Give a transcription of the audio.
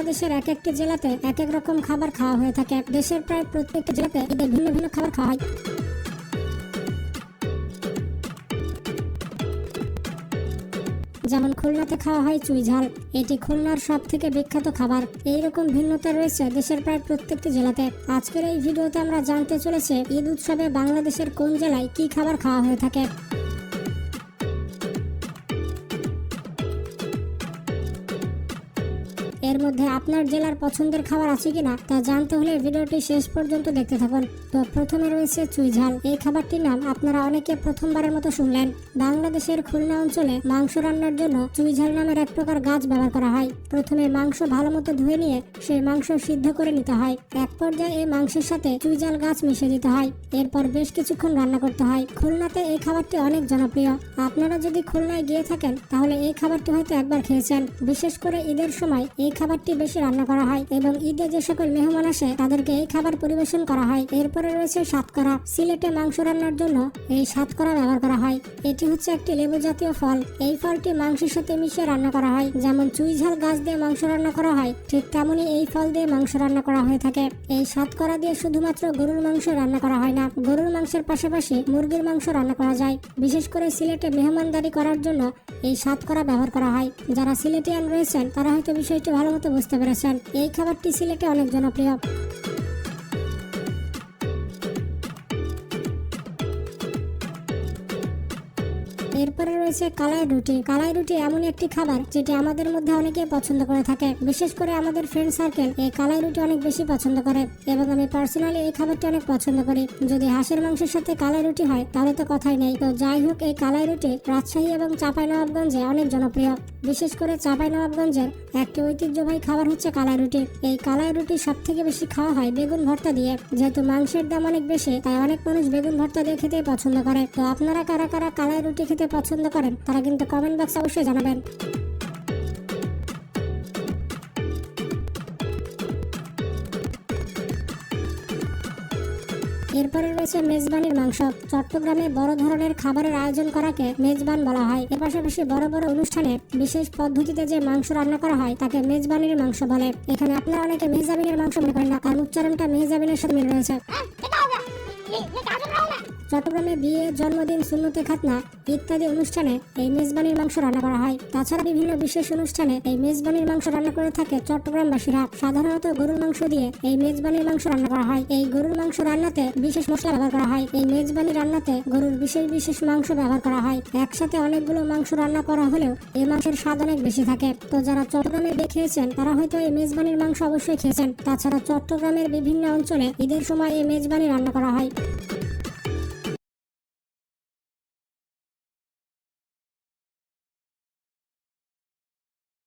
বাংলাদেশের এক একটি জেলাতে এক এক রকম খাবার খাওয়া হয়ে থাকে। দেশের প্রায় প্রত্যেকটি জেলাতে ঈদে ভিন্ন ভিন্ন খাবার খাওয়া হয়। যেমন খুলনাতে খাওয়া হয় চুই ঝাল, এটি খুলনার সব থেকে বিখ্যাত খাবার। এইরকম ভিন্নতা রয়েছে দেশের প্রায় প্রত্যেকটি জেলাতে। আজকের এই ভিডিওতে আমরা জানতে চলেছি ঈদ উৎসবে বাংলাদেশের কোন জেলায় কি খাবার খাওয়া হয়ে থাকে। এর মধ্যে আপনার জেলার পছন্দের খাবার আছে কিনা তা জানতে হলে ভিডিওটি শেষ পর্যন্ত দেখতে থাকুন। তো প্রথমে রয়েছে চুই ঝাল। এই খাবারটির নাম আপনারা অনেকে প্রথমবারের মতো শুনলেন। বাংলাদেশের খুলনা অঞ্চলে মাংস রান্নার জন্য চুই ঝাল নামের এক প্রকার গাছ ব্যবহার করা হয়। প্রথমে মাংস ভালো মতো ধুয়ে নিয়ে সেই মাংস সিদ্ধ করে নিতে হয়। এক পর্যায়ে এই মাংসের সাথে চুই ঝাল গাছ মিশিয়ে দিতে হয়। এরপর বেশ কিছুক্ষণ রান্না করতে হয়। খুলনাতে এই খাবারটি অনেক জনপ্রিয়। আপনারা যদি খুলনায় গিয়ে থাকেন তাহলে এই খাবারটি হয়তো একবার খেয়েছেন। বিশেষ করে ঈদের সময় এই খাবারটি বেশি রান্না করা হয় এবং ঈদে যে সকল মেহমান আসে তাদেরকে এই খাবার পরিবেশন করা হয়। এরপরে রয়েছে সাতকরা। সিলেটে মাংস রান্নার জন্য এই সাতকরা ব্যবহার করা হয়। এটি হচ্ছে একটি লেবু জাতীয় ফল। এই ফলটি মাংসের সাথে মিশিয়ে রান্না করা হয়। যেমন চুই ঝাল গাছ দিয়ে মাংস রান্না করা হয়, ঠিক তেমনই এই ফল দিয়ে মাংস রান্না করা হয়ে থাকে। এই সাতকরা দিয়ে শুধুমাত্র গরুর মাংস রান্না করা হয় না, গরুর মাংসের পাশাপাশি মুরগির মাংস রান্না করা যায়। বিশেষ করে সিলেটে মেহমানদারি করার জন্য এই সাতকরা ব্যবহার করা হয়। যারা সিলেটিয়ান রয়েছেন তারা হয়তো বিষয়টি ভালো মতো বুঝতে পেরেছেন। এই খাবারটি সিলেটে অনেক জনপ্রিয়। এরপরে রয়েছে কালাই রুটি। কালাই রুটি এমন একটি খাবার যেটি আমাদের মধ্যে অনেকে পছন্দ করে থাকে। বিশেষ করে আমাদের ফ্রেন্ড সার্কেল এই কালাই রুটি অনেক বেশি পছন্দ করে এবং আমি পার্সোনালি এই খাবারটি অনেক পছন্দ করি। যদি হাঁসের মাংসের সাথে কালাই রুটি হয় তাহলে তো কথাই নেই। তো যাই হোক, এই কালাই রুটি রাজশাহী এবং চাঁপাইনবাবগঞ্জে অনেক জনপ্রিয়। বিশেষ করে চাঁপাইনবাবগঞ্জের একটি ঐতিহ্যবাহী খাবার হচ্ছে কালাই রুটি। এই কালাই রুটি সব থেকে বেশি খাওয়া হয় বেগুন ভর্তা দিয়ে। যেহেতু মাংসের দাম অনেক বেশি তাই অনেক মানুষ বেগুন ভর্তা দিয়ে খেতে পছন্দ করে। তো আপনারা কারা কারা কালাই রুটি খেতে পছন্দ করেন তারা কিন্তু কমেন্ট বক্সে অবশ্যই জানাবেন। এরপরে রয়েছে মেজবানির মাংস। চট্টগ্রামে বড় ধরনের খাবারের আয়োজন করাকে মেজবান বলা হয়। এর পাশাপাশি বড় বড় অনুষ্ঠানে বিশেষ পদ্ধতিতে যে মাংস রান্না করা হয় তাকে মেজবানির মাংস বলে। এখানে আপনারা অনেকে মেহজাবিনের মাংস মনে করেন না, কারণ উচ্চারণটা মেহজাবিনের সাথে মিল রয়েছে। চট্টগ্রামে বিয়ে, জন্মদিন, সুন্নতে খাতনা ইত্যাদি অনুষ্ঠানে এই মেজবানির মাংস রান্না করা হয়। তাছাড়া বিভিন্ন বিশেষ অনুষ্ঠানে এই মেজবানির মাংস রান্না করে থাকে চট্টগ্রামবাসীরা। সাধারণত গরুর মাংস দিয়ে এই মেজবানির মাংস রান্না করা হয়। এই গরুর মাংস রান্নাতে বিশেষ মশলা ব্যবহার করা হয়। এই মেজবানি রান্নাতে গরুর বিশেষ বিশেষ মাংস ব্যবহার করা হয়। একসাথে অনেকগুলো মাংস রান্না করা হলেও এই মাংসের স্বাদ অনেক বেশি থাকে। তো যারা চট্টগ্রামে খেয়েছেন তারা হয়তো এই মেজবানির মাংস অবশ্যই খেয়েছেন। তাছাড়া চট্টগ্রামের বিভিন্ন অঞ্চলে ঈদের সময় এই মেজবানি রান্না করা হয়।